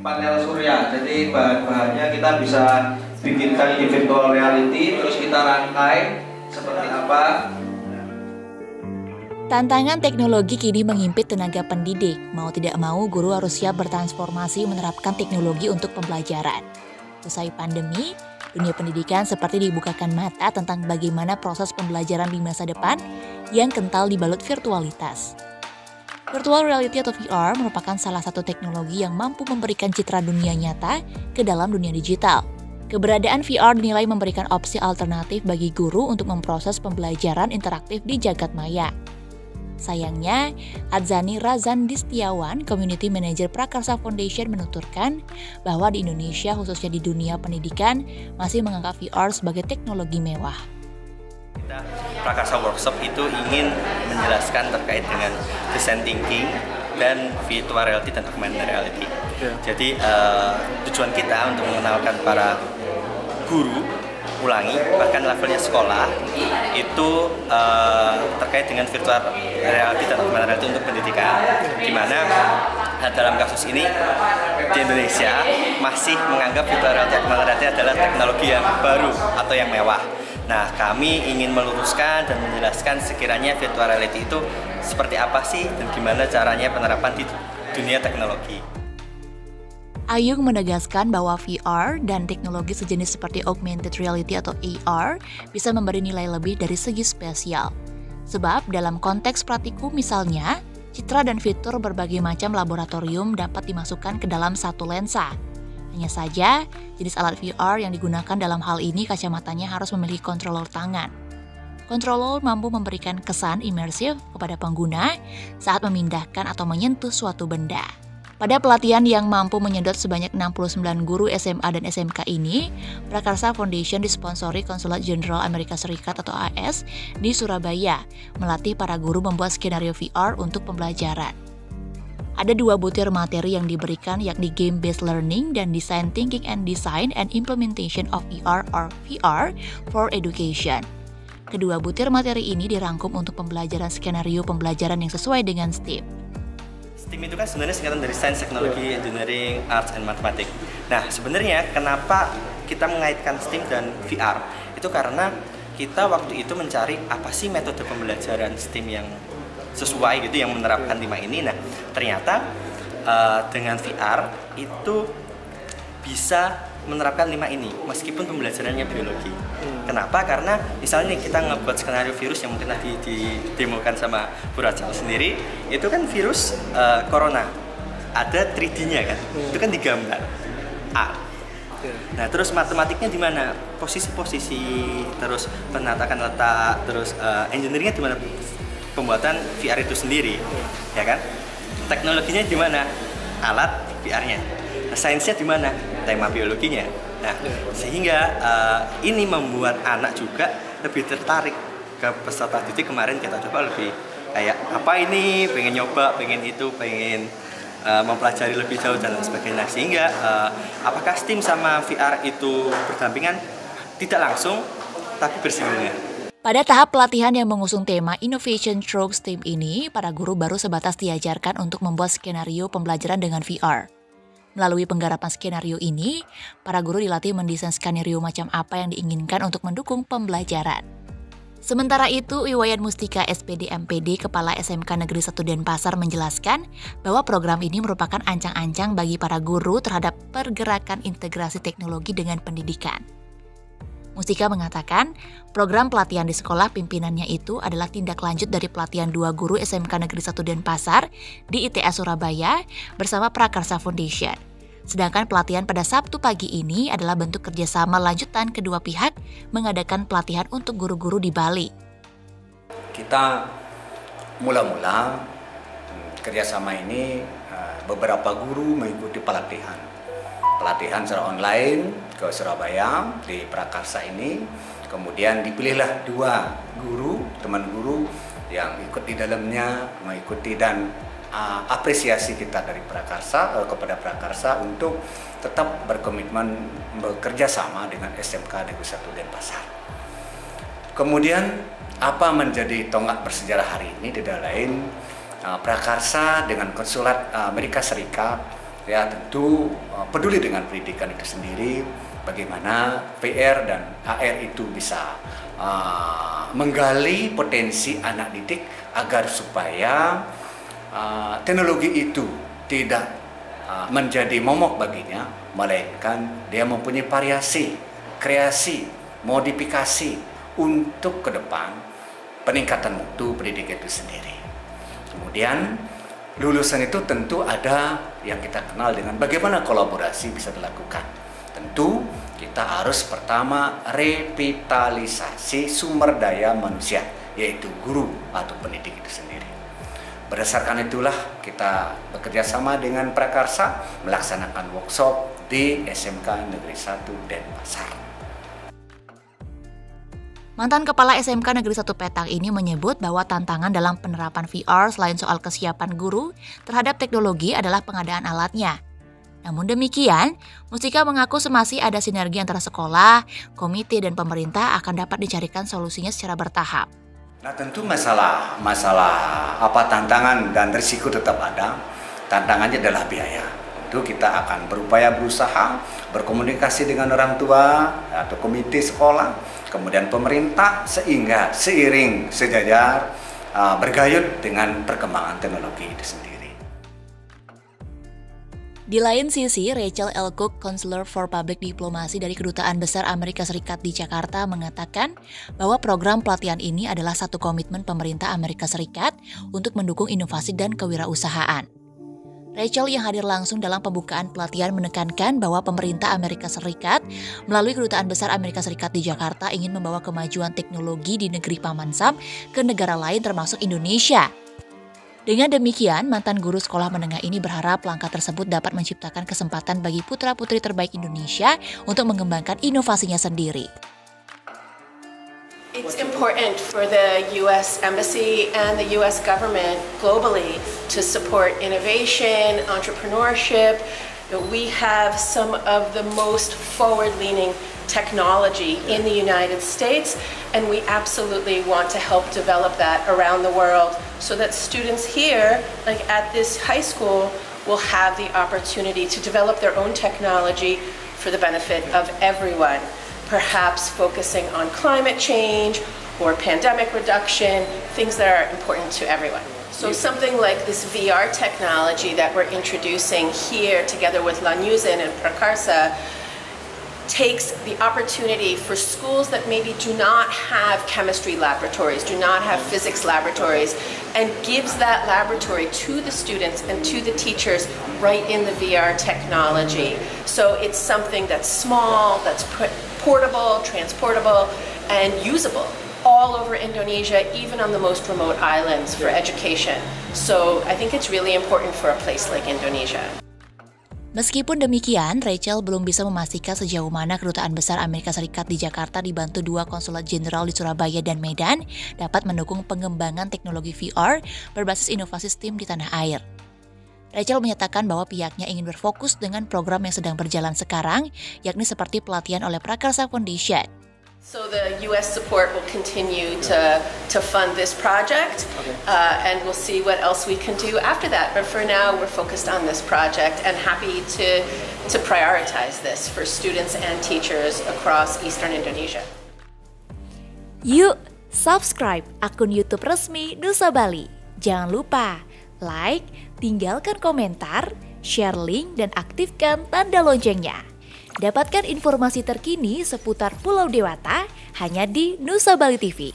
panel surya. Jadi bahan-bahannya kita bisa bikinkan di virtual reality, terus kita rangkai seperti apa. Tantangan teknologi kini menghimpit tenaga pendidik. Mau tidak mau, guru harus siap bertransformasi menerapkan teknologi untuk pembelajaran. Usai pandemi, dunia pendidikan seperti dibukakan mata tentang bagaimana proses pembelajaran di masa depan yang kental dibalut virtualitas. Virtual reality atau VR merupakan salah satu teknologi yang mampu memberikan citra dunia nyata ke dalam dunia digital. Keberadaan VR dinilai memberikan opsi alternatif bagi guru untuk memproses pembelajaran interaktif di jagat maya. Sayangnya, Adzani Razandistiawan, Community Manager Prakarsa Foundation menuturkan bahwa di Indonesia, khususnya di dunia pendidikan, masih menganggap VR sebagai teknologi mewah. Prakarsa Workshop itu ingin menjelaskan terkait dengan design thinking dan virtual reality dan augmented reality. Jadi tujuan kita untuk mengenalkan para guru, ulangi, bahkan levelnya sekolah itu terkait dengan virtual reality dan augmented reality untuk pendidikan, di mana dalam kasus ini di Indonesia masih menganggap virtual reality dan augmented reality adalah teknologi yang baru atau yang mewah. Nah, kami ingin meluruskan dan menjelaskan sekiranya virtual reality itu seperti apa sih dan gimana caranya penerapan di dunia teknologi. Ayung menegaskan bahwa VR dan teknologi sejenis seperti augmented reality atau AR bisa memberi nilai lebih dari segi spesial. Sebab dalam konteks praktikum misalnya, citra dan fitur berbagai macam laboratorium dapat dimasukkan ke dalam satu lensa. Hanya saja, jenis alat VR yang digunakan dalam hal ini kacamatanya harus memiliki controller tangan. Controller mampu memberikan kesan imersif kepada pengguna saat memindahkan atau menyentuh suatu benda. Pada pelatihan yang mampu menyedot sebanyak 69 guru SMA dan SMK ini, Prakarsa Foundation disponsori Konsulat Jenderal Amerika Serikat atau AS di Surabaya, melatih para guru membuat skenario VR untuk pembelajaran. Ada 2 butir materi yang diberikan, yakni Game-Based Learning dan Design Thinking and Design and Implementation of ER or VR for Education. Kedua butir materi ini dirangkum untuk pembelajaran skenario pembelajaran yang sesuai dengan STEAM. STEAM itu kan sebenarnya singkatan dari Science, Technology, Engineering, Arts, and Mathematics. Nah, sebenarnya kenapa kita mengaitkan STEAM dan VR? Itu karena kita waktu itu mencari apa sih metode pembelajaran STEAM yang sesuai gitu, yang menerapkan 5 ini. Nah, ternyata dengan VR itu bisa menerapkan 5 ini meskipun pembelajarannya biologi. Kenapa? Karena misalnya kita ngebuat skenario virus yang mungkin tadi didemokan sama Bu Rachel sendiri, itu kan virus corona, ada 3D-nya kan, itu kan digambar A. Nah, terus matematiknya di mana? Posisi-posisi, terus penatakan letak, terus engineering-nya di mana? Pembuatan VR itu sendiri, ya kan? Teknologinya di mana? Alat VR-nya. Nah, sainsnya di mana? Tema biologinya. Nah, sehingga ini membuat anak juga lebih tertarik ke peserta didik. Kemarin kita coba lebih kayak apa ini, pengen nyoba, pengen itu, pengen mempelajari lebih jauh dan lain sebagainya. Sehingga apakah STEAM sama VR itu berdampingan? Tidak langsung, tapi bersinggungan. Pada tahap pelatihan yang mengusung tema Innovation Through STEAM ini, para guru baru sebatas diajarkan untuk membuat skenario pembelajaran dengan VR. Melalui penggarapan skenario ini, para guru dilatih mendesain skenario macam apa yang diinginkan untuk mendukung pembelajaran. Sementara itu, Iwayan Mustika SPD MPD Kepala SMK Negeri 1 Denpasar menjelaskan bahwa program ini merupakan ancang-ancang bagi para guru terhadap pergerakan integrasi teknologi dengan pendidikan. Mustika mengatakan, program pelatihan di sekolah pimpinannya itu adalah tindak lanjut dari pelatihan 2 guru SMK Negeri 1 Denpasar di ITS Surabaya bersama Prakarsa Foundation. Sedangkan pelatihan pada Sabtu pagi ini adalah bentuk kerjasama lanjutan kedua pihak mengadakan pelatihan untuk guru-guru di Bali. Kita mula-mula kerjasama ini beberapa guru mengikuti pelatihan secara online ke Surabaya di Prakarsa ini. Kemudian dipilihlah 2 guru, teman guru yang ikut di dalamnya, mengikuti dan apresiasi kita dari Prakarsa kepada Prakarsa untuk tetap berkomitmen bekerja sama dengan SMK Negeri 1 Denpasar. Kemudian apa menjadi tonggak bersejarah hari ini tidak lain Prakarsa dengan Konsulat Amerika Serikat ya tentu peduli dengan pendidikan itu sendiri, bagaimana VR dan AR itu bisa menggali potensi anak didik agar supaya teknologi itu tidak menjadi momok baginya, melainkan dia mempunyai variasi, kreasi, modifikasi untuk ke depan peningkatan mutu pendidikan itu sendiri. Kemudian lulusan itu tentu ada yang kita kenal dengan bagaimana kolaborasi bisa dilakukan. Tentu kita harus pertama revitalisasi sumber daya manusia, yaitu guru atau pendidik itu sendiri. Berdasarkan itulah kita bekerja sama dengan Prakarsa melaksanakan workshop di SMK Negeri 1 Denpasar. Mantan Kepala SMK Negeri 1 Petang ini menyebut bahwa tantangan dalam penerapan VR selain soal kesiapan guru terhadap teknologi adalah pengadaan alatnya. Namun demikian, Mustika mengaku semasih ada sinergi antara sekolah, komite, dan pemerintah akan dapat dicarikan solusinya secara bertahap. Nah tentu masalah tantangan dan risiko tetap ada. Tantangannya adalah biaya. Tentu kita akan berusaha berkomunikasi dengan orang tua atau komite sekolah, kemudian pemerintah, sehingga seiring sejajar bergayut dengan perkembangan teknologi itu sendiri. Di lain sisi, Rachel L. Cook, Counselor for Public Diplomacy dari Kedutaan Besar Amerika Serikat di Jakarta mengatakan bahwa program pelatihan ini adalah satu komitmen pemerintah Amerika Serikat untuk mendukung inovasi dan kewirausahaan. Rachel yang hadir langsung dalam pembukaan pelatihan menekankan bahwa pemerintah Amerika Serikat melalui Kedutaan Besar Amerika Serikat di Jakarta ingin membawa kemajuan teknologi di negeri Paman Sam ke negara lain termasuk Indonesia. Dengan demikian, mantan guru sekolah menengah ini berharap langkah tersebut dapat menciptakan kesempatan bagi putra-putri terbaik Indonesia untuk mengembangkan inovasinya sendiri. It's important for the U.S. Embassy and the U.S. government globally to support innovation, entrepreneurship. We have some of the most forward-leaning technology in the United States, and we absolutely want to help develop that around the world so that students here, like at this high school, will have the opportunity to develop their own technology for the benefit of everyone, perhaps focusing on climate change or pandemic reduction, things that are important to everyone. So something like this VR technology that we're introducing here together with Lanyuzin and Prakarsa takes the opportunity for schools that maybe do not have chemistry laboratories, do not have physics laboratories, and gives that laboratory to the students and to the teachers right in the VR technology. So it's something that's small, that's portable, transportable, and usable all over Indonesia, even on the most remote islands for education. So I think it's really important for a place like Indonesia. Meskipun demikian, Rachel belum bisa memastikan sejauh mana Kedutaan Besar Amerika Serikat di Jakarta dibantu 2 konsulat jenderal di Surabaya dan Medan dapat mendukung pengembangan teknologi VR berbasis inovasi STEAM di tanah air. Rachel menyatakan bahwa pihaknya ingin berfokus dengan program yang sedang berjalan sekarang, yakni seperti pelatihan oleh Prakarsa Foundation. So the U.S. support will continue to fund this project, and we'll see what else we can do after that. But for now, we're focused on this project and happy to prioritize this for students and teachers across Eastern Indonesia. Yuk, subscribe akun YouTube resmi Nusa Bali. Jangan lupa like, tinggalkan komentar, share link, dan aktifkan tanda loncengnya. Dapatkan informasi terkini seputar Pulau Dewata hanya di Nusa Bali TV.